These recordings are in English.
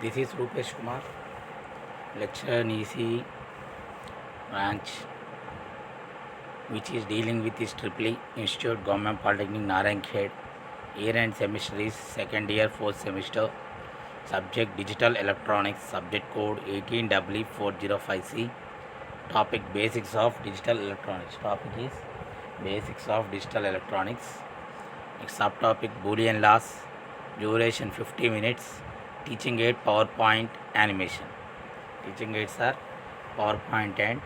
This is Rupesh Kumar, lecturer in ECE branch, which is dealing with this EEE Institute Government Polytechnic Narayankhed. Year and semester is second year, fourth semester. Subject Digital Electronics, subject code 18W405C. Topic Basics of Digital Electronics. Topic is Basics of Digital Electronics. Next subtopic Boolean laws. Duration 50 minutes. Teaching aid PowerPoint animation. Teaching aids are PowerPoint and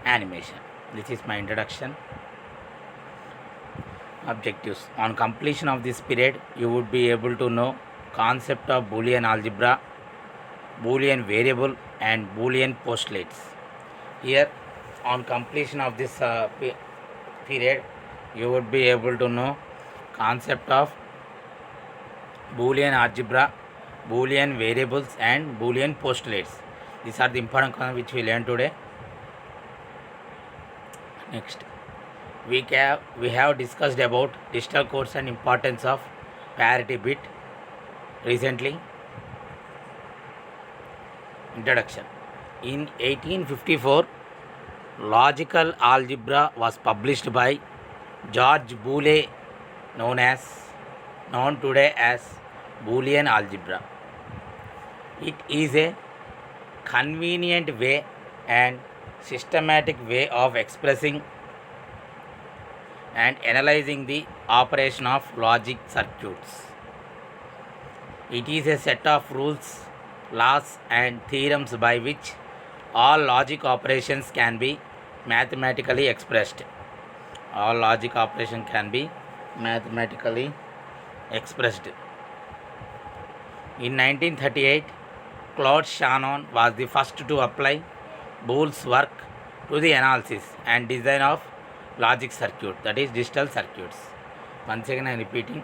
animation. This is my introduction. Objectives. On completion of this period, you would be able to know concept of Boolean algebra, Boolean variable and Boolean postulates. Here, on completion of this period, you would be able to know concept of Boolean algebra, Boolean variables and Boolean postulates. These are the important concepts which we learn today. Next, we have discussed about digital codes and importance of parity bit recently. Introduction. In 1854, logical algebra was published by George Boole, known today as Boolean algebra. It is a convenient way and systematic way of expressing and analyzing the operation of logic circuits. It is a set of rules, laws and theorems by which all logic operations can be mathematically expressed. All logic operations can be mathematically expressed. In 1938, Claude Shannon was the first to apply Boole's work to the analysis and design of logic circuit, that is digital circuits. Once again I am repeating.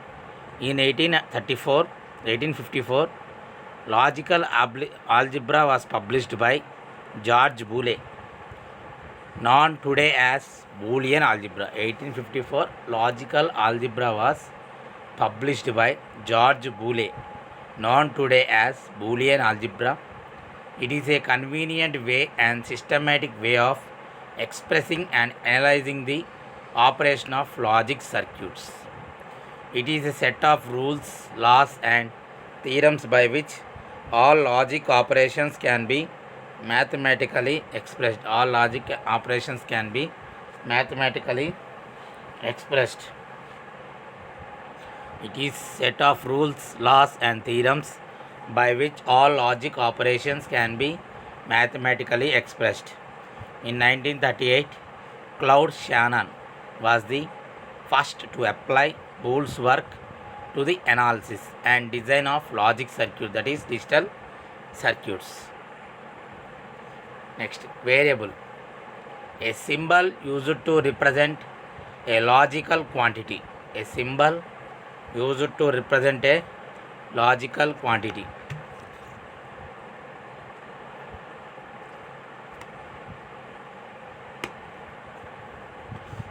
In 1854, logical algebra was published by George Boole, known today as Boolean algebra. 1854, logical algebra was published by George Boole, known today as Boolean algebra. It is a convenient way and systematic way of expressing and analyzing the operation of logic circuits. It is a set of rules, laws and theorems by which all logic operations can be mathematically expressed. All logic operations can be mathematically expressed. It is set of rules, laws and theorems by which all logic operations can be mathematically expressed. In 1938, Claude Shannon was the first to apply Boole's work to the analysis and design of logic circuit, that is digital circuits. Next, variable. A symbol used to represent a logical quantity. A symbol used to represent a logical quantity.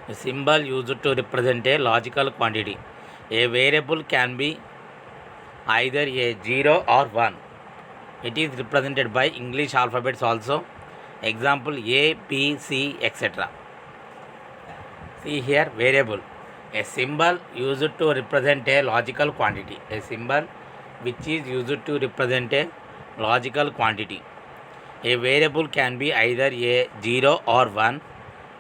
A symbol used to represent a logical quantity. A variable can be either a 0 or 1. It is represented by English alphabets also. Example A, B, C, etc. See here, variable. A symbol used to represent a logical quantity. A symbol which is used to represent a logical quantity. A variable can be either a 0 or 1.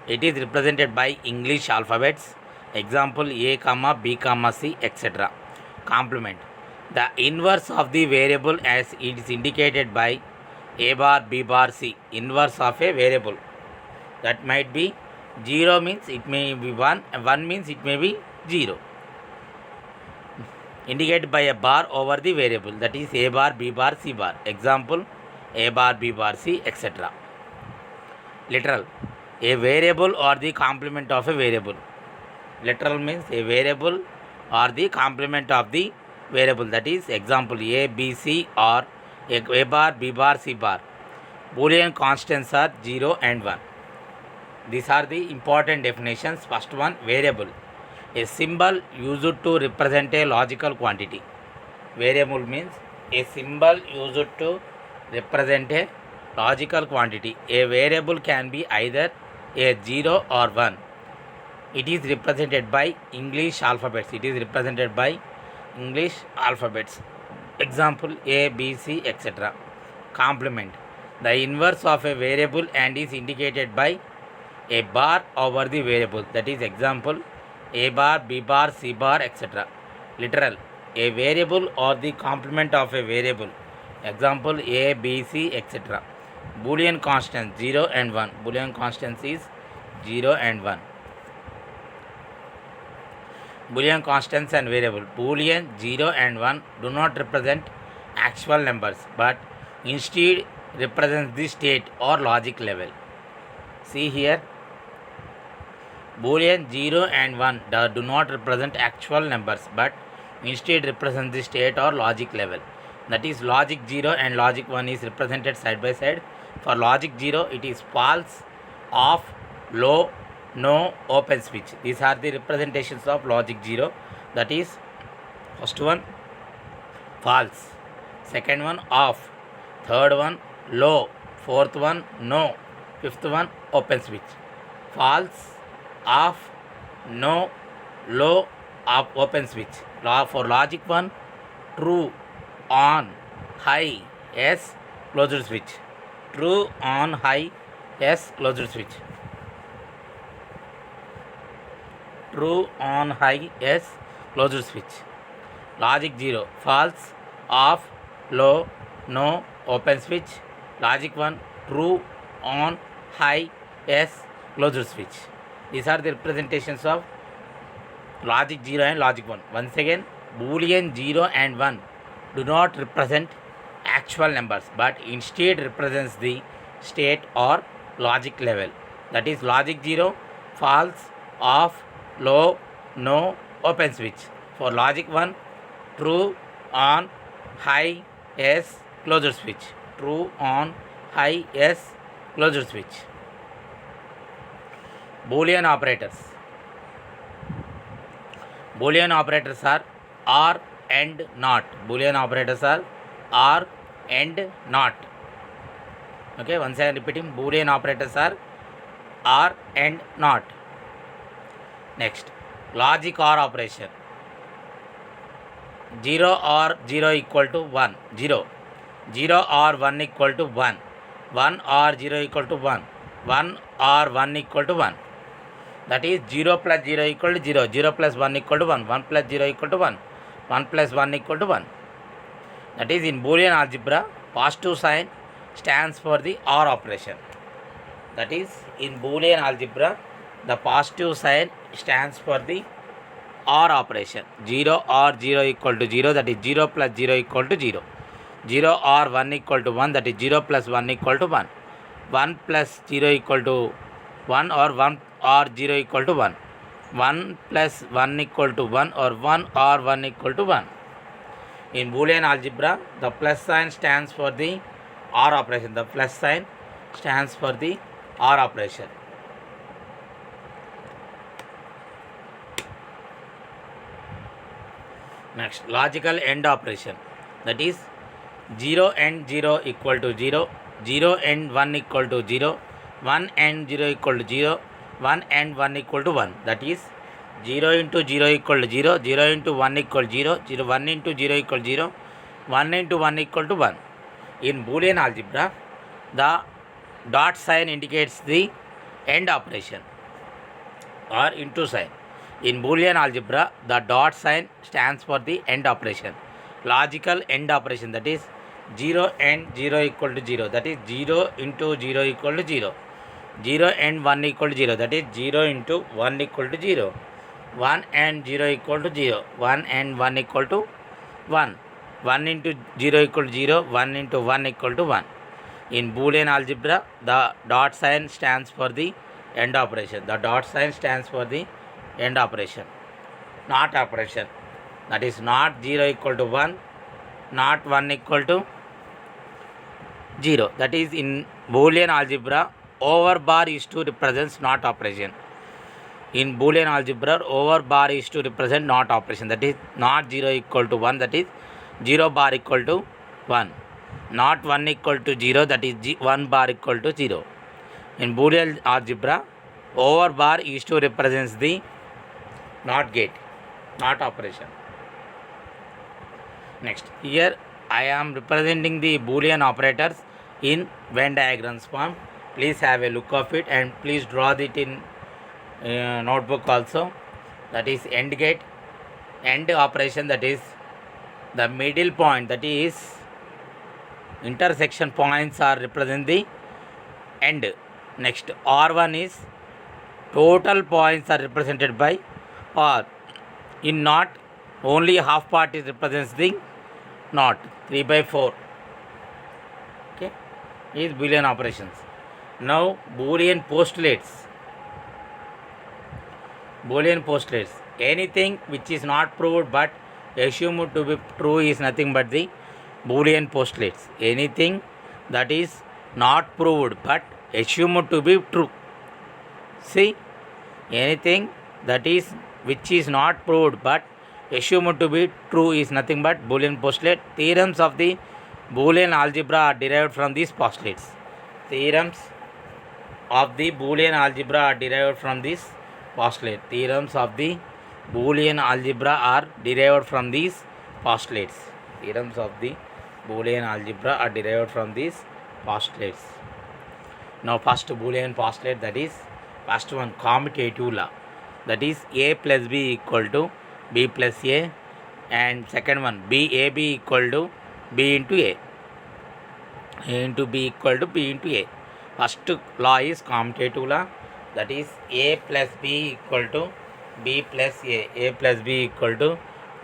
It is represented by English alphabets. Example A, B, C, etc. Complement. The inverse of the variable as it is indicated by A bar, B bar, C. Inverse of a variable. That might be 0 means it may be 1, and 1 means it may be 0. Indicated by a bar over the variable, that is A bar, B bar, C bar. Example A bar, B bar, C, etc. Literal. A variable or the complement of a variable. Literal means a variable or the complement of the variable, that is example A, B, C or A bar, B bar, C bar. Boolean constants are 0 and 1. These are the important definitions. First one, variable. A symbol used to represent a logical quantity. Variable means a symbol used to represent a logical quantity. A variable can be either a 0 or 1. It is represented by English alphabets. It is represented by English alphabets. Example A, B, C, etc. Complement. The inverse of a variable and is indicated by a bar over the variable. That is example A bar, B bar, C bar, etc. Literal. A variable or the complement of a variable. Example A, B, C, etc. Boolean constants 0 and 1. Boolean constants is 0 and 1. Boolean constants and variable. Boolean 0 and 1 do not represent actual numbers but instead represents the state or logic level. See here, Boolean 0 and 1 do not represent actual numbers but instead represent the state or logic level. That is, logic 0 and logic 1 is represented side by side. For logic 0 it is false, off, low, no, open switch. These are the representations of logic 0. That is, first one false, second one off, third one low, fourth one no, fifth one open switch. False, off, no, low, up, open switch. For logic 1, true, on, high, yes, closed switch. True, on, high, yes, closed switch. True, on, high, yes, closed switch. Logic 0, false, off, low, no, open switch. Logic 1, true, on, high, yes, closed switch. These are the representations of logic 0 and logic 1. Once again, Boolean 0 and 1 do not represent actual numbers but instead represents the state or logic level. That is, logic 0, false, off, low, no, open switch. For logic 1, true, on, high, yes, closed switch. True, on, high, yes, closed switch. Boolean operators. Boolean operators are or and not. Boolean operators are or and not. Okay, once I am repeating, Boolean operators are or and not. Next, logic OR operation. 0 or 0 equal to 1. 0. 0 or 1 equal to 1. 1 or 0 equal to 1. 1 or 1 equal to 1. That is, 0 plus 0 equal to 0. 0 plus 1 equal to 1. 1 plus 0 equal to 1. 1 plus 1 equal to 1. That is, in Boolean algebra, positive sign stands for the OR operation. That is, in Boolean algebra, the positive sign stands for the OR operation. 0 or 0 equal to 0, that is 0 plus 0 equal to 0. 0 or 1 equal to 1, that is 0 plus 1 equal to 1. 1 plus 0 equal to 1 or 1 or 0 equal to 1. 1 plus 1 equal to 1 or 1 or 1 equal to 1. In Boolean algebra, the plus sign stands for the OR operation. The plus sign stands for the OR operation. Next, logical AND operation. That is, 0 and 0 equal to 0, 0 and 1 equal to 0, 1 and 0 equal to 0, 1 and 1 equal to 1. That is, 0 into 0 equal to 0, 0 into 1 equal to 0, 0, 1 into 0 equal to 0, 1 into 1 equal to 1. In Boolean algebra, the dot sign indicates the AND operation or into sign. In Boolean algebra, the dot sign stands for the AND operation. Logical AND operation, that is 0 and 0 equal to 0, that is 0 into 0 equal to 0. 0 and 1 equal to 0, that is 0 into 1 equal to 0. 1 and 0 equal to 0. 1 and 1 equal to 1. 1 into 0 equal to 0. 1 into 1 equal to 1. In Boolean algebra, the dot sign stands for the AND operation. The dot sign stands for the AND operation. Not operation, that is not 0 equal to 1, not 1 equal to 0. That is, in Boolean algebra, over bar is to represent not operation. In Boolean algebra, over bar is to represent not operation. That is, not 0 equal to 1, that is 0 bar equal to 1. not 1 equal to 0, that is 1 bar equal to 0. In Boolean algebra, over bar used to represents the NOT gate, NOT operation. Next, here I am representing the Boolean operators in Venn diagrams form. Please have a look of it and please draw it in notebook also. That is AND gate, AND operation, that is the middle point, that is intersection points are represent the AND. Next, R1 is total points are represented by R. In NOT, only half part is represents the NOT, 3 by 4. Okay, is Boolean operations. Now Boolean postulates. Boolean postulates. Anything which is not proved but assumed to be true is nothing but the Boolean postulates. Anything that is not proved but assumed to be true. See, anything that is which is not proved but assumed to be true is nothing but Boolean postulate. Theorems of the Boolean algebra are derived from these postulates. Theorems of the Boolean algebra are derived from this postulate. Theorems of the Boolean algebra are derived from these postulates. Theorems of the Boolean algebra are derived from these postulates. Now first Boolean postulate, that is first one, commutative law, that is A plus B equal to B plus A, and second one AB equal to B into A into B equal to B into A. First law is commutative law, that is A plus B equal to B plus A plus B equal to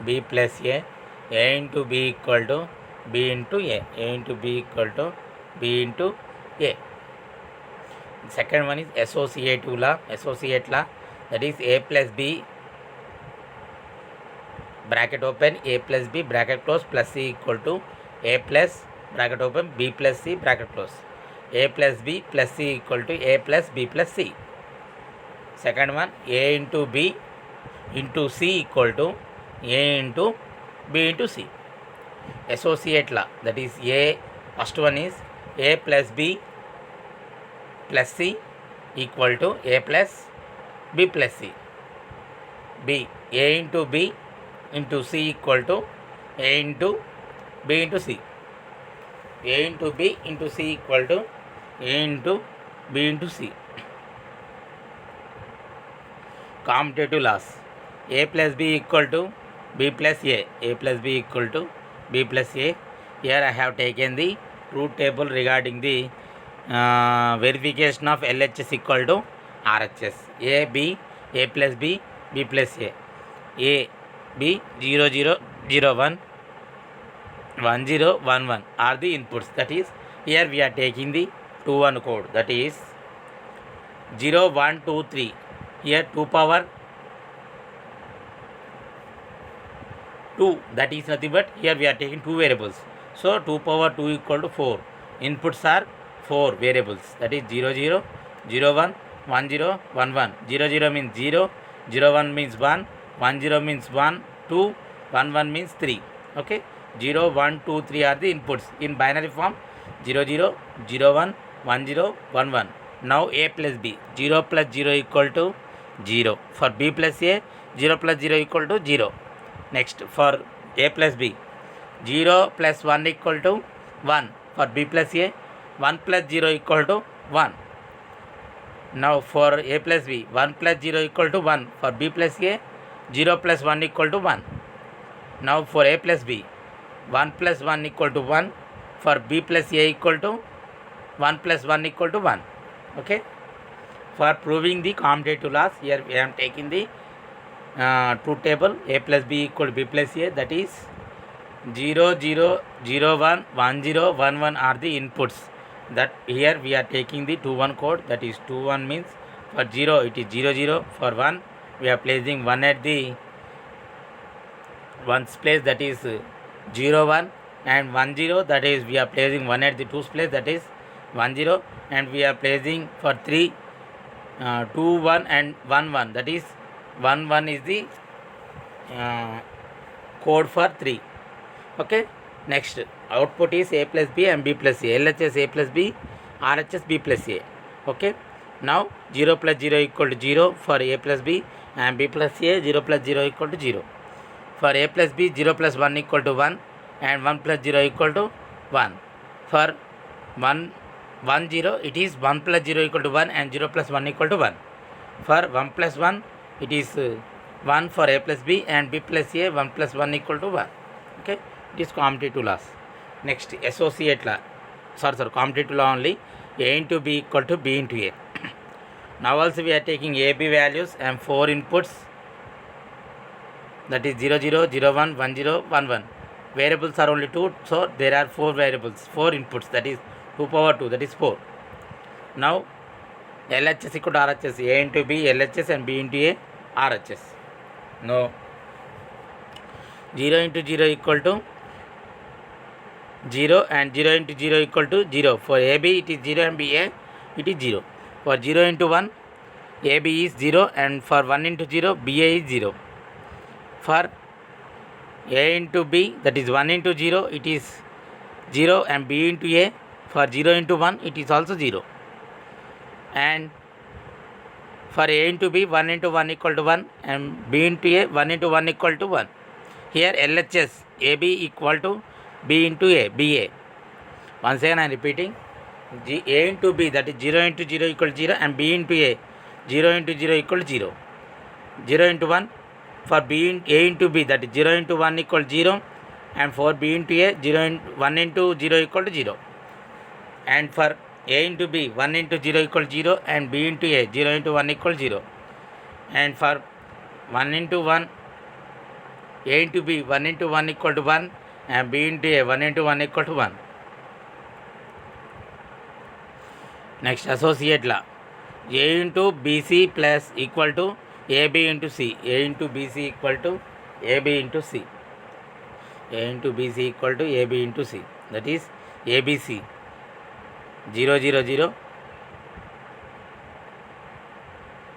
B plus A into B equal to B into A into B equal to B into A. Second one is associative law, associate law, that is A plus B bracket open A plus B bracket close plus C equal to A plus bracket open B plus C bracket close. A plus B plus C equal to A plus B plus C. Second one, A into B into C equal to A into B into C. Associate law, that is A, first one is A plus B plus C equal to A plus B plus C. B, A into B into C equal to A into B into C. A into B into C equal to A into B into C. Commutative laws. A plus B equal to B plus A. A plus B equal to B plus A. Here I have taken the truth table regarding the verification of LHS equal to RHS. A, B, A plus B, B plus A. A, B, 0, 0, 0, 1, 1, 0, 1, 1 are the inputs. That is, here we are taking the 2, 1 code. That is 0, 1, 2, 3. Here 2 power 2. That is nothing but here we are taking 2 variables. So 2 power 2 equal to 4. Inputs are 4 variables. That is 0, 0, 0, 1, 1, 0, 1, 1. 0, 0 means 0, 0, 1 means 1, 1, 0 means 1, 2, 1, 1 means 3. Okay. 0, 1, 2, 3 are the inputs in binary form. 0, 0, 0, 1, 1, 0, 1, 1. Now A plus B. 0 plus 0 equal to 0. For B plus A, 0 plus 0 equal to 0. Next, for A plus B, 0 plus 1 equal to 1. For B plus A, 1 plus 0 equal to 1. Now for A plus B, 1 plus 0 equal to 1. For B plus A, 0 plus 1 equal to 1. Now for A plus B, 1 plus 1 equal to 1. For B plus A equal to 1 plus 1 equal to 1. Okay. For proving the commutative laws, here we am taking the truth table. A plus B equal to B plus A, that is 0, 0, 0, 1, 1, 0, 1, 1 are the inputs. That here we are taking the 2, 1 code, that is 2, 1 means for 0 it is 0, 0. For 1 we are placing 1 at the one's place, that is 0, 1, and 1, 0, that is we are placing 1 at the 2's place, that is 1, 0, and we are placing for 3 2, 1 and 1, 1, that is 1, 1 is the code for 3. Okay. Next, output is A plus B and B plus A. LHS A plus B, RHS B plus A. Okay. Now 0 plus 0 equal to 0 for A plus B and B plus A. 0 plus 0 equal to 0. For A plus B, 0 plus 1 equal to 1 and 1 plus 0 equal to 1. For 1 0, it is 1 plus 0 equal to 1 and 0 plus 1 equal to 1. For 1 plus 1, it is 1 for A plus B and B plus A. 1 plus 1 equal to 1. Okay, it is commutative laws. Next, associate law. Commutative law only. A into B equal to B into A. Now also we are taking A, B values and 4 inputs, that is 0 0 0 1 1 0 1 1. Variables are only 2, so there are 4 variables, 4 inputs, that is 2 power 2, that is 4. Now LHS equal to RHS. A into B LHS and B into A RHS. No. 0 into 0 equal to 0 and 0 into 0 equal to 0. For AB it is 0 and BA it is 0. For 0 into 1, AB is 0 and for 1 into 0, BA is 0. For A into B, that is 1 into 0, it is 0 and B into A. For 0 into 1, it is also 0. And for A into B, 1 into 1 equal to 1 and B into A, 1 into 1 equal to 1. Here LHS, AB equal to B into A, BA. Once again I am repeating. A into B, that is 0 into 0 equal to 0 and B into A, 0 into 0 equal to 0. 0 into 1 for B A into B, that is 0 into 1 equal to 0 and for B into A, 1 into 0 equal to 0. And for A into B, 1 into 0 equal to 0 and B into A, 0 into 1 equal to 0. And for 1 into 1, A into B, 1 into 1 equal to 1 and B into A, 1 into 1 equal to 1. Next, associate law. A into BC plus equal to AB into C. A into BC equal to AB into C. A into BC equal to AB into C. That is ABC. 0 0 0.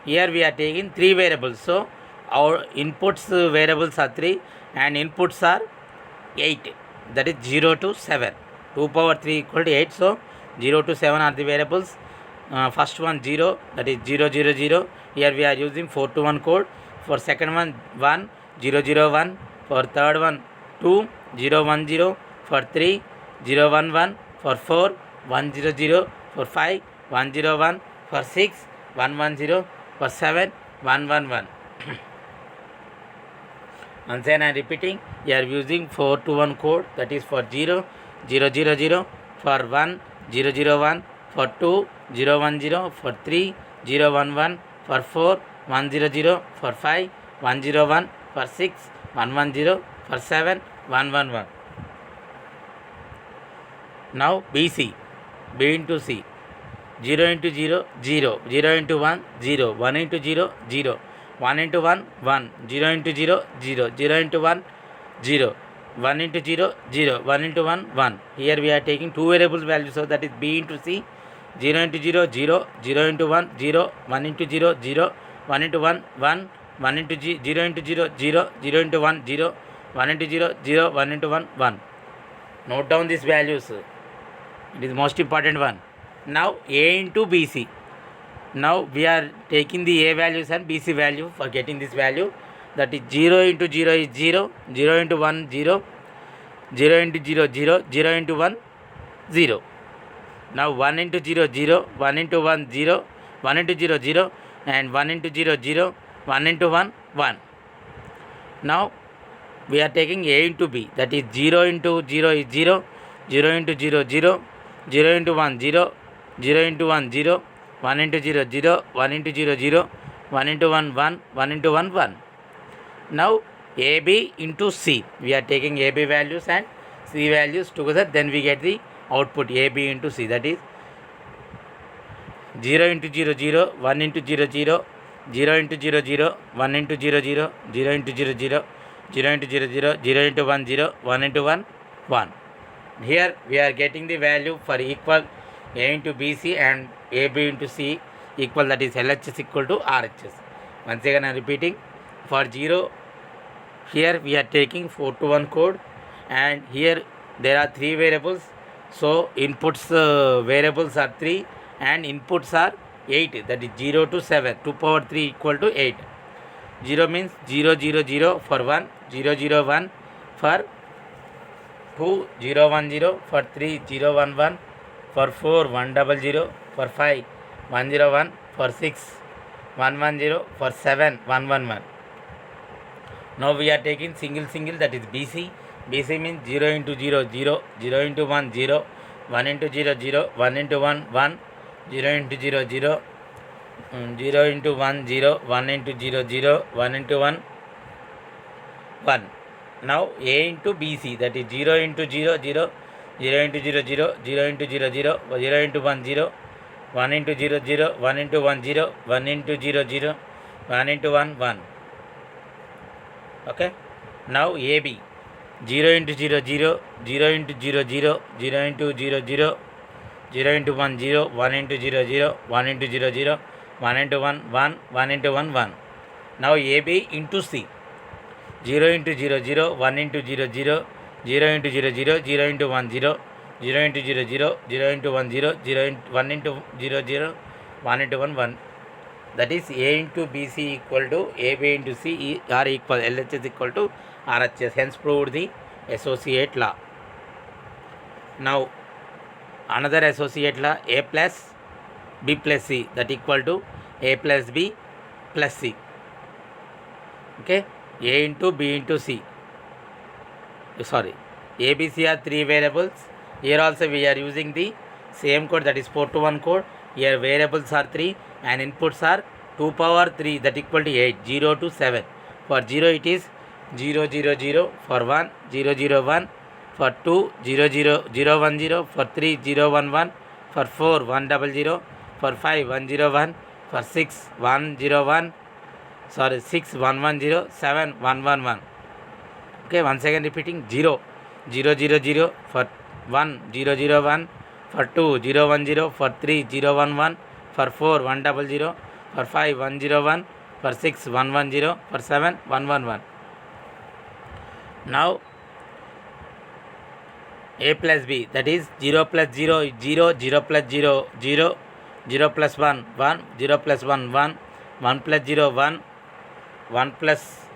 Here we are taking 3 variables. So our inputs variables are 3 and inputs are 8. That is 0 to 7. 2 power 3 equal to 8. So 0 to 7 are the variables. First one 0, that is 0 0 0. Here we are using 4 to 1 code. For second one 1 0 0 1. For third one 2 0 1 0. For 3 0 1 1. For 4 1 0 0. For 5 1 0 1. For 6 1 1 0. For 7 1 1 1. Once again I am repeating, we are using 4 to 1 code, that is for 0 0 0 0. For 1 0 0 1. For 2 0 1 0. For 3 0 1 1. For 4 1 0 0. For 5 1 0 1. For 6 1 1 0. For 7 1 1 1. Now BC, B into C. 0 into 0 0. 0 into 1 0. 1 into 0 0. 1 into 1 1. 0 into 0 0. 0 into 1 0. 1 into 0 0. 1 into 1 1. Here we are taking 2 variables values, so that is B into C. 0 into 0 0. 0 into 1 0. 1 into 0 0. 1 into 1 1. 1 into 0 into 0 0. 0 into 1 0. 1 into 0 0. 1 into 1 1. Note down these values. It is most important one. Now A into BC. Now we are taking the A values and BC value for getting this value. That is 0 into 0 is 0. 0 into 1 0. 0 into 0 0. 0 into 1 0. Now 1 into 0 0. 1 into 1 0. 1 into 0 0. And 1 into 0 0. 1 into 1 1. Now we are taking A into B. That is 0 into 0 is 0. 0 into 0 0. 0 into 1 0. 0 into 1 0. 1 into 0 0. 1 into 0 0. 1 into 1 1. 1 into 1 1. Now AB into C. We are taking AB values and C values together. Then we get the output AB into C. That is 0 into 0 0. 1 into 0 0. 0 into 0 0. 1 into 0 0. 0 into 0 0. 0 into 0 0. 0 into 1 0. 1 into 1 1. Here we are getting the value for equal A into BC and AB into C equal, that is LHS equal to RHS. Once again I am repeating, for 0 here we are taking 4 to 1 code, and here there are three variables, so inputs variables are 3 and inputs are 8, that is 0 to 7, 2 power 3 equal to 8. 0 means 0 0 0 for 1, 0 0 1 for 2, 0 1 0 for 3, 0 1 1 for 4, 1 0 0 for 5, 1 0 1 for 6, 1 1 0 for 7, 1 1 1. Now we are taking single, that is BC. BC means 0 into 0 0, 0 into 1 0, 1 into 0 0, 1 into 1 1, 0 into 0 0, 0 into 1 0, 1 into 0 0, 1 into 1 1. Now A into BC, that is 0 into 0 0, 0 into 0 0, 0 into 0 0, 0 into 1 0, 1 into 0 0, 1 into 1 0, 1 into 0 0, 1 into 1 1. Okay. Now AB, 0 into 0 0, 0 into 0 0, 0 into 0 0, 0 into 1 0, 1 into 0 0, 1 into 0 0, 1 into 1 1, 1 into 1 1. Now AB into C, 0 into 0 0, 1 into 0 0, 0 into 0 0, 0 into 1 0, 0 into 0 0, 0 into 1 0, 0 into 1 into 0 0, 1 into 1 1. That is A into BC equal to AB into C are equal, LHS equal to RHS. Hence proved the associate law. Now another associate law, A plus B plus C, that equal to A plus B plus C. Okay, A into B into C. Sorry, A, B, C are three variables. Here also we are using the same code, that is 4 to 1 code. Here variables are 3 and inputs are 2 power 3, that equal to 8, 0 to 7. For 0 it is 0 0 0, for 1 0 0 1, for 2 0 0 0 1 0, for 3 0 1 1, for 4 1 0 0, for 5 1 0 1, for 6 1 0 1, 6 1 1 0, 7 1 1 1. Okay, once again repeating, 0 0 0 0, for 1 0 0 1, for 2 0 1 0, for 3 0 1 1, for 4 1 0 0, for 5 1 0 1, for 6 1 1 0, for 7 1 1 1. Now A plus B, that is 0 plus 0 0, 0 plus 0 0, 0 plus 1 1, 0 plus 1 1, 1 plus 0 1, 1 plus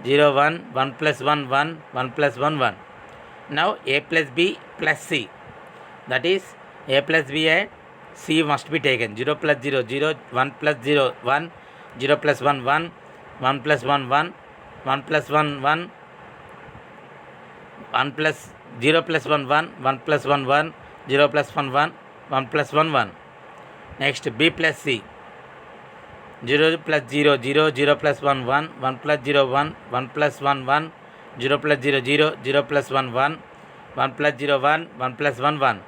0 1, 1 plus 1 1, 1 plus 1 1. Now A plus B plus C, that is A plus B and C must be taken. 0 plus 0 0, 1 plus 0 1, 0 plus 1 1, 1 plus 1 1, 1 plus 1 1, 1 plus 0 plus 1 1, 1 plus 1 1, 0 plus 1 1, 1 plus 1 1. Next B plus C, 0 plus 0 0, 0 plus 1 1, 1 plus 0 1, 1 plus 1 1, 0 plus 0 0, 0 plus 1 1, 1 plus 0 1, 1 plus 1 1.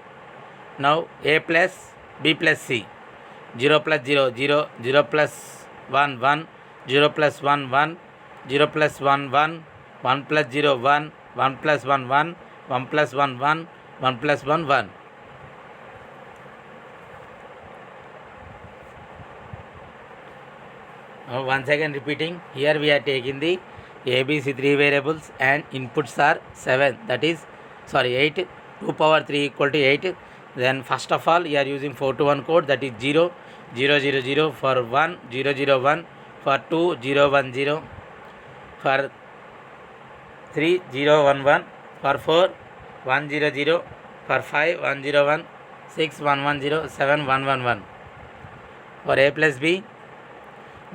Now A plus B plus C, 0 plus 0 0, 0 plus 1 1, 0 plus 1 1, 0 plus 1 1, 1 plus 0 1, 1 plus 1 1, 1 plus 1 1, 1 plus 1 1. Now once again repeating, here we are taking the ABC 3 variables and inputs are 7, that is 8, 2 power 3 equal to 8. Then first of all we are using 4 to 1 code, that is 0 0 0 0, for 1 0 0 1, for 2 0 1 0, for 3 0 1 1, for 4 1 0 0, for 5 1 0 1, 6 1 1 0, 7 1 1 1. For A plus B,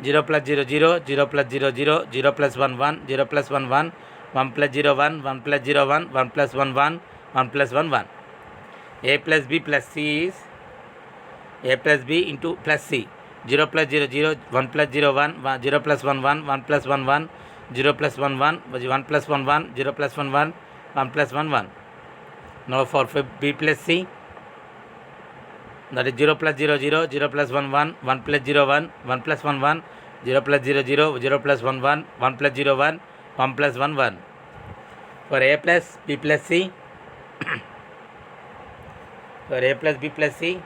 0 plus 0 0, 0 plus 0 0, 0 plus 1 1, 0 plus 1 1, 1 plus 0 1, 1 plus 0 1, 1 plus 1 1, 1 plus 1 1. A plus B plus C is A plus B into plus C, 0 plus 0 0, 1 plus 0 1, 0 plus 1 1, 1 plus 1 1, 0 plus 1 1, 1 plus 1 1, 0 plus 1 1, 1 plus 1 1. Now for B plus C, that is 0 plus 0 0, 0 plus 1 1, 1 plus 0 1, 1 plus 1 1, 0 plus 0 0, 0 plus 1 1, 1 plus 0 1, 1 plus 1 1. For A plus B plus C, for A plus B plus C,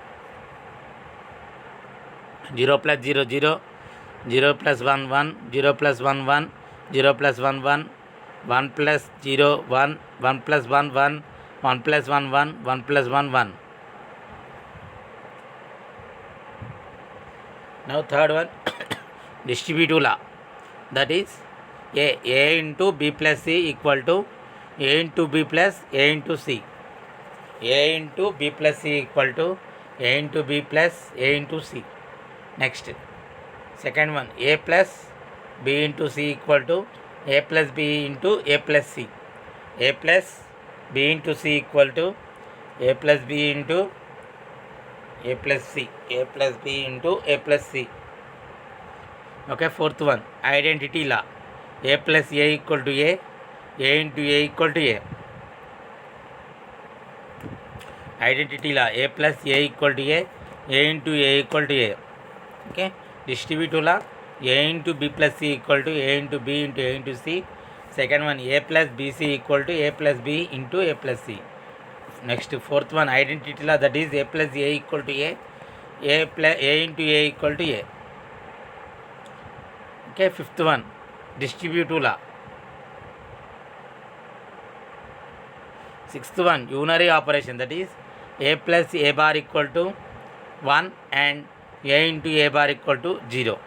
0 plus 0 0, 0 plus 1 1, 0 plus 1 1, 0 plus 1 1, 1 plus 0 1, 1 plus 1 1, 1 plus 1 1, 1 plus 1 1. Now third one distributive law, that is a into b plus c equal to a into b plus a into c. A into b plus c equal to a into b plus a into c. Next, second one, a plus b into c equal to a plus b into a plus c. A plus b into c equal to a plus b into a plus c. A plus b into a plus c. Okay, fourth one, identity law. A plus a equal to a into a equal to a. Identity law, a plus a equal to a into a equal to a. Okay, distributive law, a into b plus c equal to a into b into a into c. Second one, a plus bc equal to a plus b into a plus c. Next, fourth one, identity law, that is a plus a equal to a plus a into a equal to a. Okay, fifth one, distributive law. Sixth one, unary operation, that is a plus a bar equal to 1 and a into a bar equal to 0.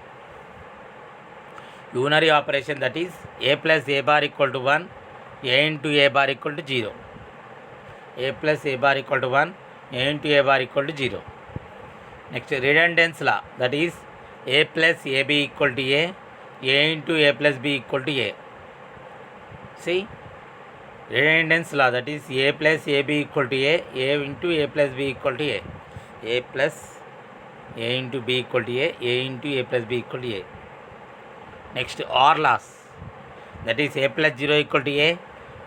Unary operation, that is a plus a bar equal to 1, a into a bar equal to 0. A plus a bar equal to 1, a into a bar equal to 0. Next, redundance law, that is a plus ab equal to a into a plus b equal to a. See, redundance law, that is a plus ab equal to a into a plus b equal to a plus a into b equal to a into a plus b equal to a. Next, OR laws, that is a plus 0 equal to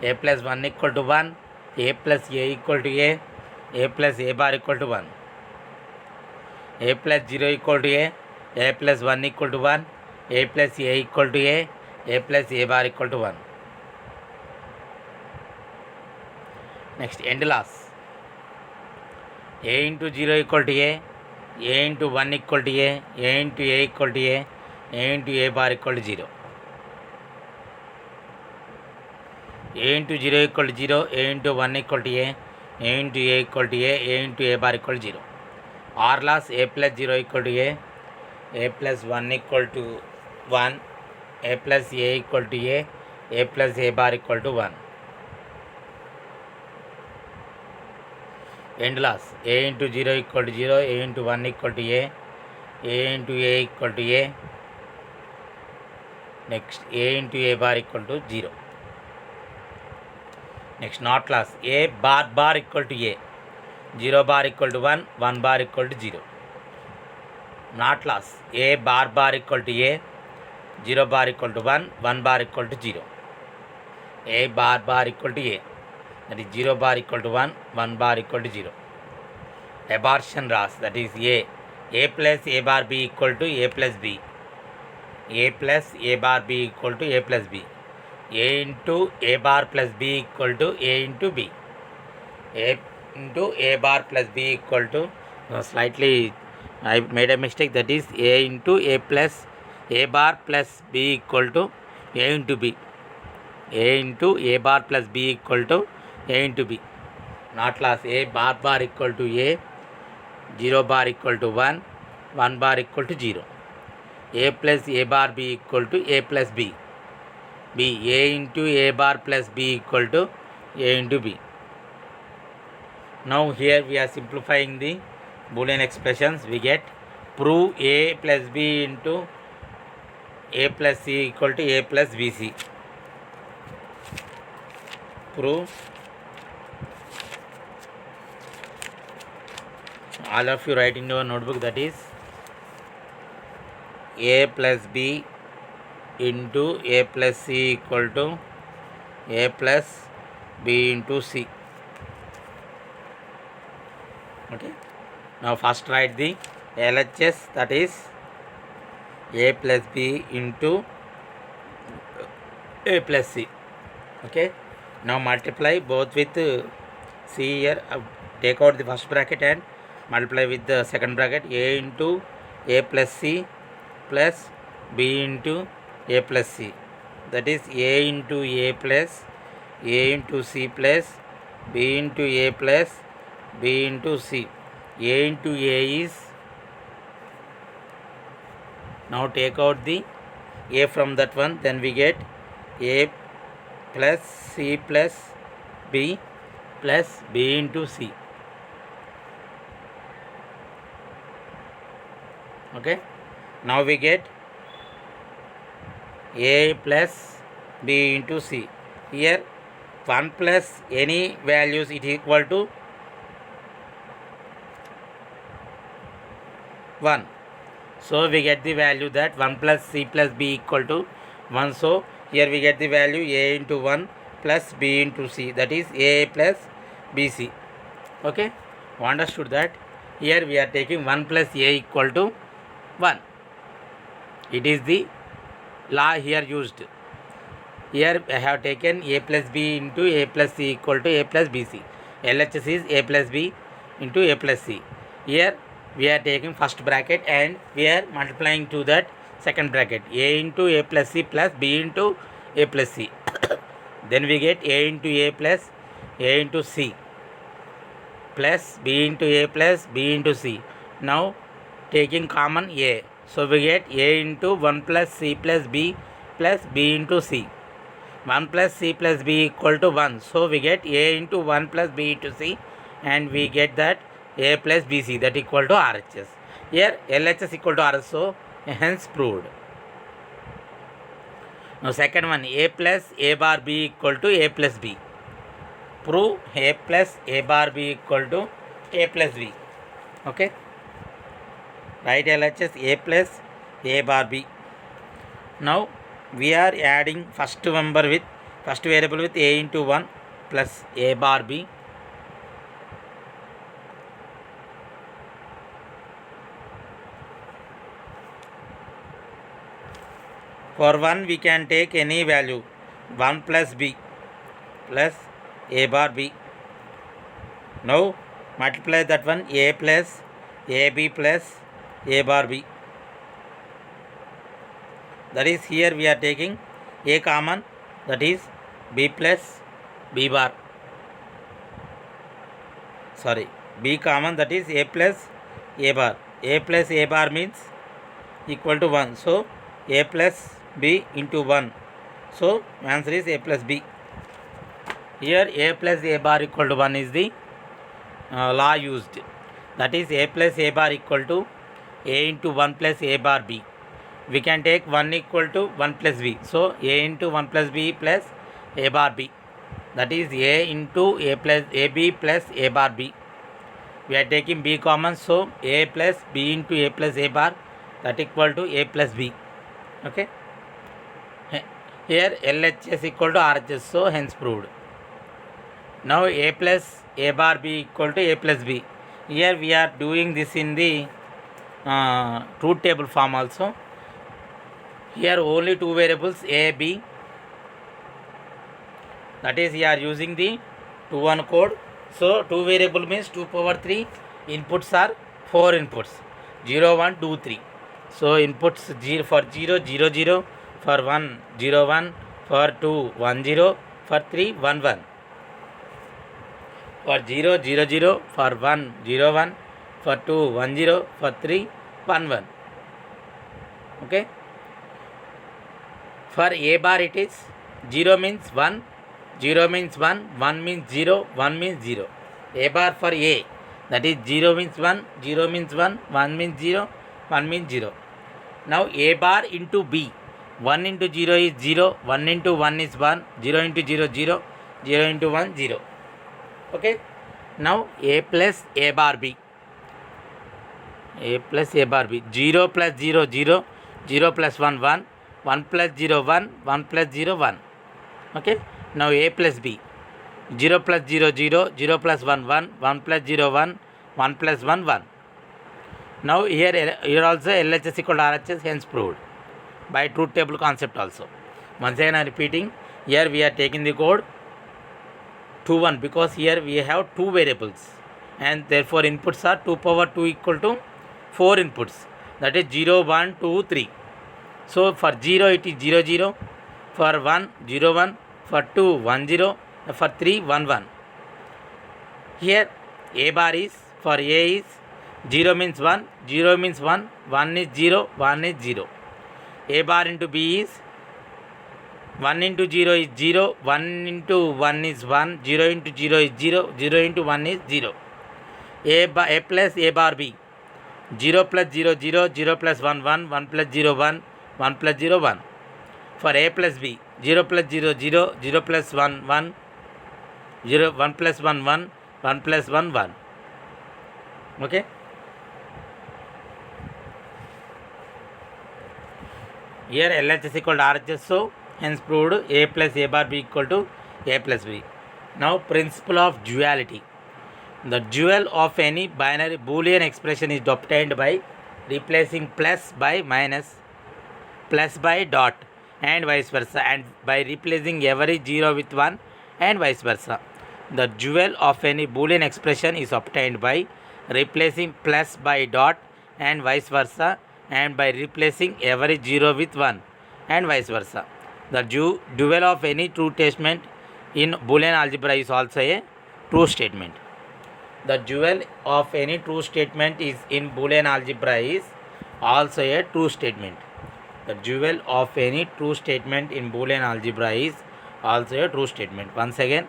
a plus 1 equal to 1, a plus a equal to a plus a bar equal to 1. A plus 0 equal to a plus 1 equal to 1, a plus a equal to a plus a bar equal to 1. Next, end laws, a into 0 equal to a into 1 equal to a into a equal to a into a bar equal to 0. A into 0 equal to 0, a into 1 equal to a into a equal to a into a bar equal to 0. OR laws, a plus 0 equal to a plus 1 equal to 1, a plus a equal to a plus a bar equal to 1. End laws, a into 0 equal to 0, a into 1 equal to a into a equal to a. Next, a into a bar equal to 0. Next, not laws, a bar equal to a, 0 bar equal to 1, 1 bar equal to 0. Not laws, a bar equal to a, 0 bar equal to 1, 1 bar equal to 0. A bar equal to a, that is 0 bar equal to 1, 1 bar equal to 0. Abortion laws, that is a plus a bar b equal to a plus b, a plus a bar b equal to a plus b, a into a bar plus b equal to a into b, a into a bar plus b equal to, slightly I made a mistake, that is a into a plus a bar plus b equal to a into b, a into a bar plus b equal to a into b. Not laws, a bar equal to a, 0 bar equal to 1, 1 bar equal to 0. A plus a bar b equal to a plus b, a into a bar plus b equal to a into b. Now here we are simplifying the Boolean expressions. We get prove a plus b into a plus c equal to a plus bc. Prove, all of you write in your notebook, that is a plus b into a plus c equal to a plus b into c. Okay, now first write the LHS, that is a plus b into a plus c. Okay, now multiply both with c here, take out the first bracket and multiply with the second bracket, a into a plus c plus b into a plus c, that is a into a plus a into c plus B into A plus B into C. A into A is, now take out the A from that one, then we get A plus C plus B plus B into C. Okay, now we get A plus B into C. Here 1 plus any values it equal to 1. So we get the value that 1 plus C plus B equal to 1. So here we get the value A into 1 plus B into C, that is A plus BC. Okay, understood that? Here we are taking 1 plus A equal to 1. It is the law here used. Here I have taken A plus B into A plus C equal to A plus BC. LHS is A plus B into A plus C. Here we are taking first bracket and we are multiplying to that second bracket. A into A plus C plus B into A plus C. Then we get A into A plus A into C plus B into A plus B into C. Now taking common A. So we get A into 1 plus C plus B plus B into C. 1 plus C plus B equal to 1. So we get A into 1 plus B into C, and we get that A plus BC, that equal to RHS. Here LHS equal to RHS, so hence proved. Now second one, A plus A bar B equal to A plus B. Prove A plus A bar B equal to A plus B. Okay. Write LHS A plus A bar B. Now we are adding first variable with A into 1 plus A bar B. For 1 we can take any value, 1 plus B plus A bar B. Now multiply that one, A plus AB plus A bar B. That is, here we are taking A common, that is B plus B bar. Sorry, B common, that is A plus A bar. A plus A bar means equal to 1. So A plus B into 1. So answer is A plus B. Here A plus A bar equal to 1 is the law used. That is, A plus A bar equal to A into 1 plus A bar B. We can take 1 equal to 1 plus B. So A into 1 plus B plus A bar B. That is A into A plus AB plus A bar B. We are taking B common, so A plus B into A plus A bar, that equal to A plus B. Okay. Here LHS equal to RHS, so hence proved. Now A plus A bar B equal to A plus B. Here we are doing this in the truth table form also. Here only two variables A, B. That is, we are using the 2-1 code. So 2 variable means 2 power 3. Inputs are 4 inputs, 0, 1, 2, 3. So inputs 0 for 0, 0, 0, for 1, 0, 1, for 2, 1, 0, for 3, 1, 1. For 0, 0, 0, for 1, 0, 1, for 2, 1, 0, for 3, 1, 1. Okay. For A bar it is 0 means 1, 0 means 1, 1 means 0, 1 means 0. A bar for A, that is 0 means 1, 0 means 1, 1 means 0, 1 means 0. Now A bar into B, 1 into 0 is 0, 1 into 1 is 1, 0 into 0, 0, 0 into 1, 0. Okay. Now A plus A bar B. A plus A bar B. 0 plus 0, 0, 0 plus 1, 1, 1 plus 0, 1, 1 plus 0, 1. Okay. Now A plus B. 0 plus 0, 0, 0 plus 1, 1, 1 plus 0, 1, 1 plus 1, 1. Now here also LHS equal to RHS, hence proved by truth table concept also. Once again I am repeating, here we are taking the code 2-1 because here we have two variables and therefore inputs are 2 power 2 equal to 4 inputs, that is 0, 1, 2, 3. So for 0 it is 0, 0, for 1, 0, 1, for 2, 1, 0, for 3, 1, 1. Here a bar is for a is 0 means 1, 0 means 1, 1 is 0, 1 is 0. A bar into b is 1 into 0 is 0, 1 into 1 is 1, 0 into 0 is 0, 0 into 1 is 0. A plus a bar b, 0 plus 0 0, 0 plus 1 1, 1 plus 0 1, 1 plus 0 1. For a plus b, 0 plus 0 0, 0 plus 1 1, 0 1 plus 1 1, 1 plus 1 1. Okay. Here LHS equal to RHS, so hence proved a plus a bar b equal to a plus b. Now principle of duality. The dual of any binary Boolean expression is obtained by replacing plus by minus, plus by dot, and vice versa, and by replacing every 0 with 1 and vice versa. The dual of any Boolean expression is obtained by replacing plus by dot and vice versa, and by replacing every 0 with 1 and vice versa. The dual of any true statement in Boolean algebra is also a true statement. The dual of any true statement is in Boolean algebra is also a true statement. The dual of any true statement in Boolean algebra is also a true statement. Once again,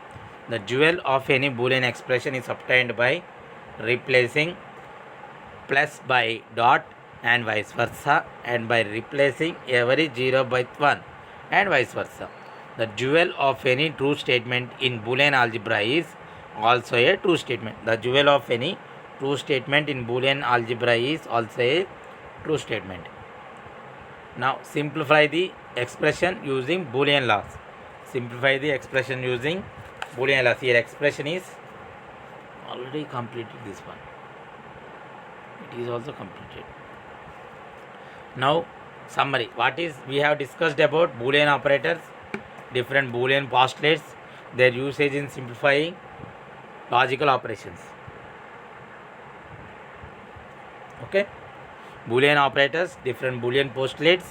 the dual of any Boolean expression is obtained by replacing plus by dot and vice versa, and by replacing every 0 by 1 and vice versa. The dual of any true statement in Boolean algebra is also a true statement. The dual of any true statement in Boolean algebra is also a true statement. Now simplify the expression using Boolean laws. Simplify the expression using Boolean laws. Here expression is already completed, this one. It is also completed. Now summary. What is we have discussed about Boolean operators, different Boolean postulates, their usage in simplifying logical operations. Okay. Boolean operators, different Boolean postulates,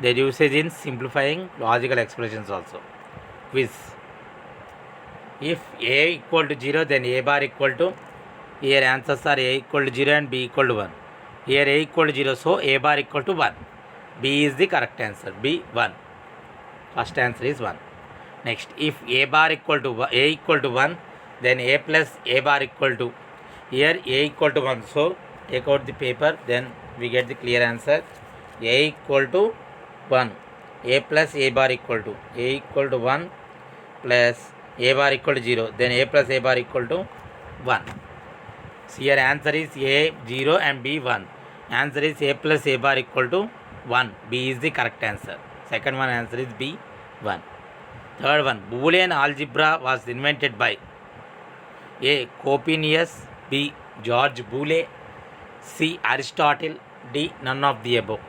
their usage in simplifying logical expressions also. Quiz. If a equal to 0, then a bar equal to, here answers are a equal to 0 and b equal to 1. Here a equal to 0, so a bar equal to 1. B is the correct answer. B 1. First answer is 1. Next, if a bar equal to a equal to 1, then a plus a bar equal to, here a equal to 1. So take out the paper, then we get the clear answer. A equal to 1. A plus a bar equal to, a equal to 1 plus a bar equal to 0. Then a plus a bar equal to 1. So here answer is a 0 and b 1. Answer is a plus a bar equal to 1. B is the correct answer. Second one answer is B 1. Third one, Boolean algebra was invented by A. Copernicus, B. George Boole, C. Aristotle, D. None of the above.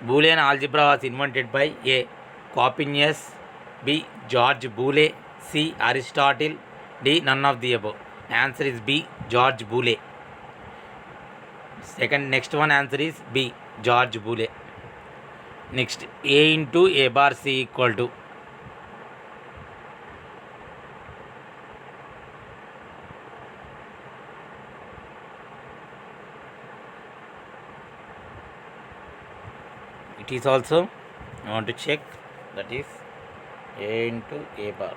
Boolean algebra was invented by A. Copernicus, B. George Boole, C. Aristotle, D. None of the above. Answer is B. George Boole. Next one answer is B. George Boole. Next, A into A bar C equal to, it is also, I want to check, that is A into A bar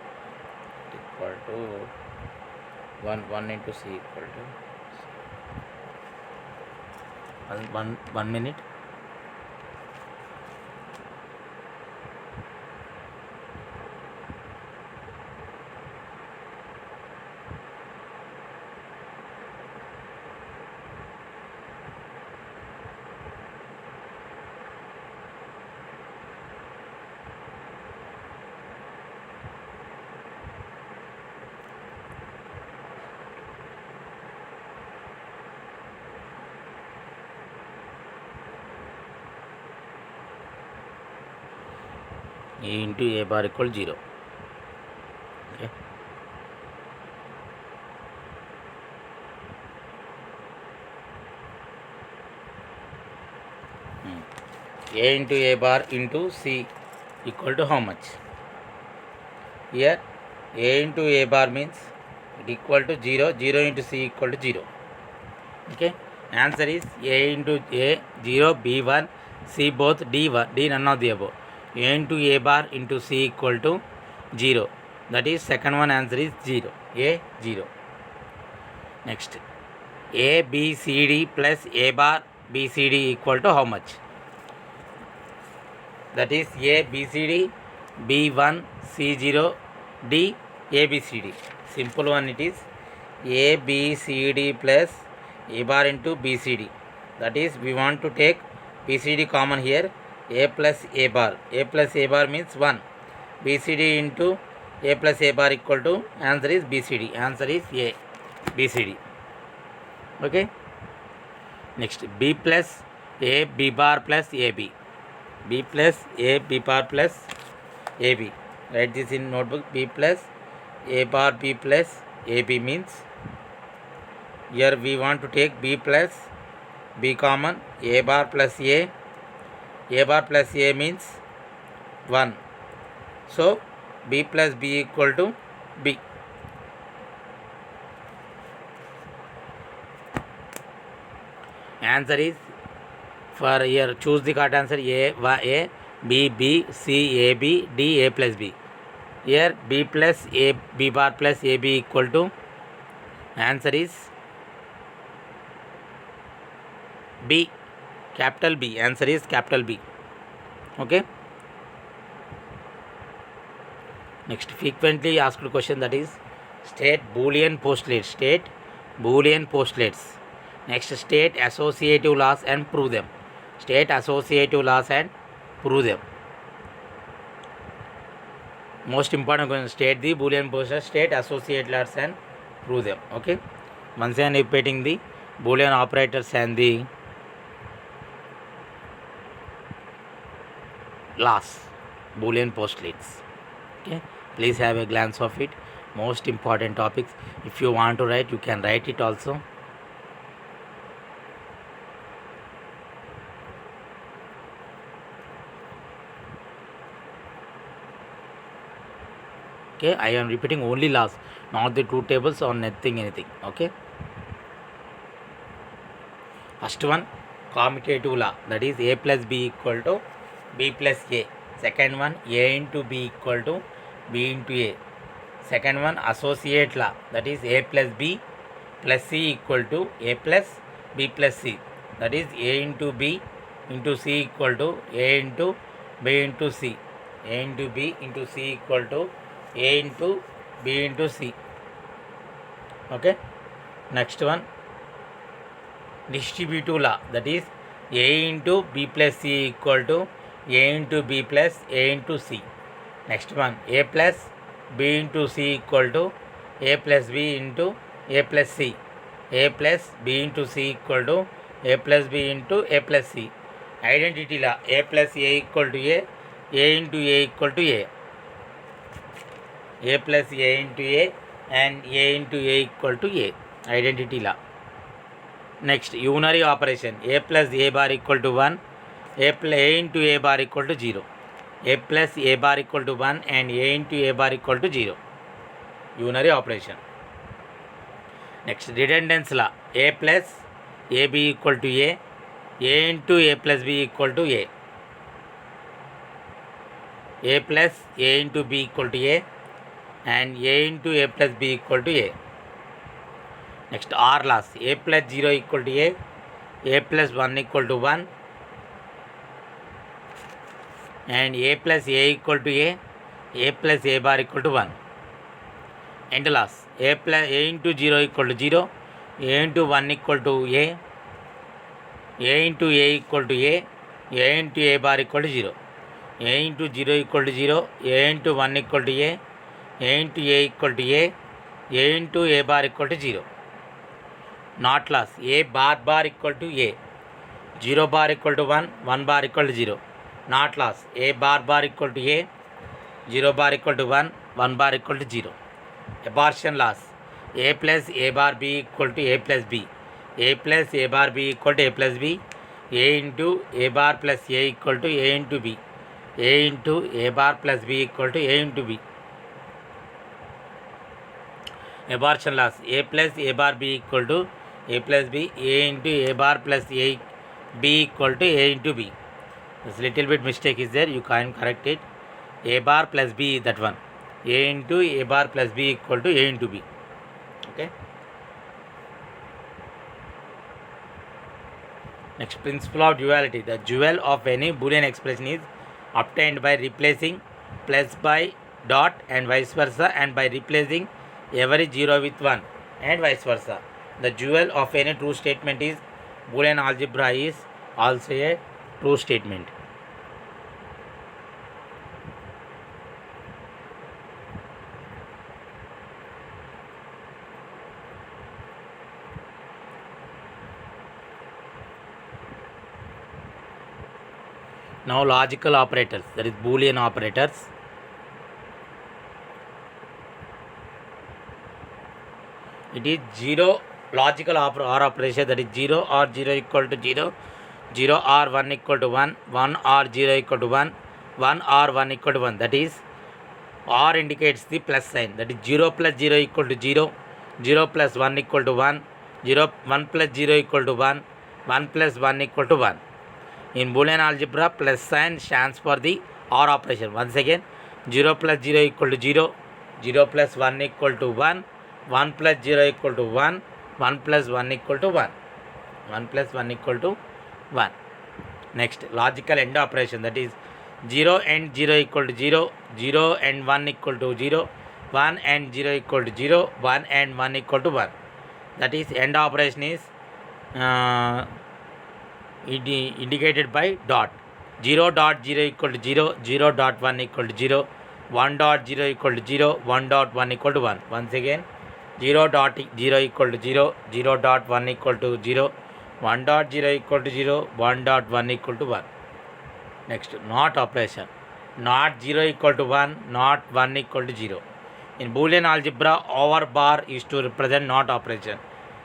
equal to 1 into C equal to 1 minute. A into A bar equal 0. Okay. A into A bar into C equal to how much? Here A into A bar means it equal to 0, 0 into C equal to 0. Okay, answer is A into A 0, B 1, C both, D 1, D none of the above. A into A bar into C equal to 0. That is second one answer is 0. A 0. Next, A B C D plus A bar B C D equal to how much? That is A B C D, B 1, C 0, D A B C D. Simple one it is A B C D plus A bar into B C D. That is we want to take B C D common here. A plus A bar. A plus A bar means 1. B C D into A plus A bar equal to answer is B C D. Answer is A B C D. Okay. Next, B plus A B bar plus A B. B plus A B bar plus A B. Write this in notebook. B plus A bar B plus A B means here we want to take B plus B common. A bar plus A. A bar plus A means 1. So B plus B equal to B. Answer is for here choose the correct answer A B B C A B D A plus B. Here B plus A B bar plus A B equal to answer is B, capital B. Answer is capital B. Okay. Next, frequently asked question, that is state Boolean postulates. State Boolean postulates. Next, state associative laws and prove them. State associative laws and prove them. Most important question, state the Boolean postulates, state associative laws and prove them. Okay. Once again repeating the Boolean operators and the laws, Boolean postulates. Okay, please have a glance of it. Most important topics. If you want to write, you can write it also. Okay, I am repeating only laws, not the two tables or nothing anything. Okay. First one, commutative law, that is A plus B equal to B plus A. Second one, A into B equal to B into A. Second one, associate law, that is A plus B plus C equal to A plus B plus C. That is A into B into C equal to A into B into C. A into B into C equal to A into B into C. Okay. Next one, distributive law, that is A into B plus C equal to A into B plus A into C. Next one, A plus B into C equal to A plus B into A plus C. A plus B into C equal to A plus B into A plus C. Identity law, A plus A equal to A into A equal to A. A plus A into A and A into A equal to A. Identity law. Next, unary operation, A plus A bar equal to 1, A into A bar equal to 0. A plus A bar equal to 1 and A into A bar equal to 0. Unary operation. Next, redundancy law, A plus AB equal to A into A plus B equal to A plus A into B equal to A and A into A plus B equal to A. Next, R laws, A plus 0 equal to A plus 1 equal to 1 and A plus A equal to A plus A bar equal to 1. End laws, A into 0 equal to 0, A into 1 equal to A into A equal to A into A bar equal to 0. A into 0 equal to 0, A into 1 equal to A into A equal to A into A bar equal to 0. Not laws, A bar equal to A, 0 bar equal to 1, 1 bar equal to 0. Not laws, A bar equal to A, 0 bar equal to 1, 1 bar equal to 0. Abortion laws, A plus A bar B equal to A plus B, A plus A bar B equal to A plus B, A into A bar plus A equal to A into B, A into A bar plus B equal to A into B. Abortion laws. A plus A bar B equal to A plus B. A into A bar plus A B equal to A into B. This little bit mistake is there. You can correct it. A bar plus B is that one. A into A bar plus B equal to A into B. Okay. Next, principle of duality. The dual of any Boolean expression is obtained by replacing plus by dot and vice versa, and by replacing every 0 with 1 and vice versa. The dual of any true statement is Boolean algebra is also a true statement. Now logical operators, that is Boolean operators. It is 0 logical or operation, that is 0 or 0 equal to 0, 0 or 1 equal to 1, 1 or 0 equal to 1, 1 or 1 equal to 1. That is or indicates the plus sign. That is 0 plus 0 equal to 0, 0 plus 1 equal to 1, 0, 1 plus 0 equal to 1, 1 plus 1 equal to 1. In Boolean algebra, plus sign stands for the OR operation. Once again, 0 plus 0 equal to 0, 0 plus 1 equal to 1, 1 plus 0 equal to 1, 1 plus 1 equal to 1, 1 plus 1 equal to 1. Next, logical end operation, that is 0 and 0 equal to 0, 0 and 1 equal to 0, 1 and 0 equal to 0, 1 and 1 equal to 1. That is end operation is indicated by dot. 0 dot 0 equal to 0, 0 dot 1 equal to 0, 1 dot 0 equal to 0, 1 dot 1 equal to 1. Once again, 0 dot 0 equal to 0, 0 dot 1 equal to 0, 1 dot 0 equal to 0, 1 dot 1 equal to 1. Next, not operation. Not 0 equal to 1, not 1 equal to 0. In Boolean algebra, over bar is to represent not operation.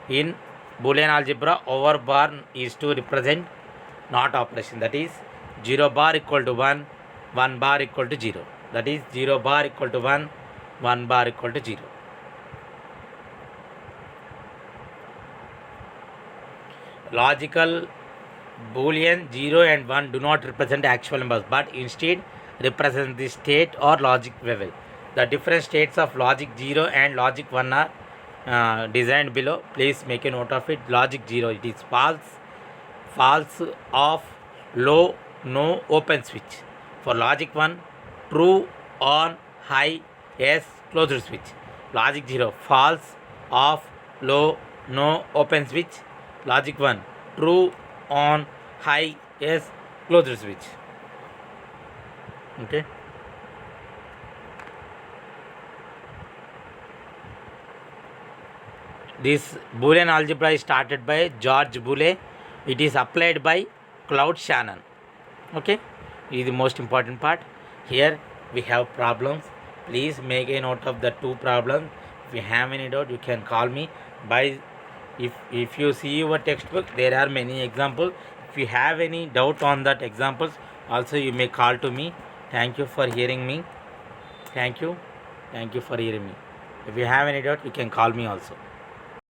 In Boolean algebra, over bar is to represent not operation. That is 0 bar equal to 1, 1 bar equal to 0. That is 0 bar equal to 1, 1 bar equal to 0. Logical Boolean 0 and 1 do not represent actual numbers, but instead represent the state or logic level. The different states of logic 0 and logic 1 are designed below. Please make a note of it. Logic 0, it is false, false off, low, no, open switch. For logic 1, true, on, high, yes, closed switch. Logic 0, false, off, low, no, open switch. Logic 1, true, on, high, yes, closed switch. Okay. This Boolean algebra is started by George Boole. It is applied by Claude Shannon. Okay, this is the most important part. Here we have problems. Please make a note of the two problems. If you have any doubt, you can call me. If you see your textbook, there are many examples. If you have any doubt on that examples, also you may call to me. Thank you for hearing me. Thank you for hearing me. If you have any doubt, you can call me also.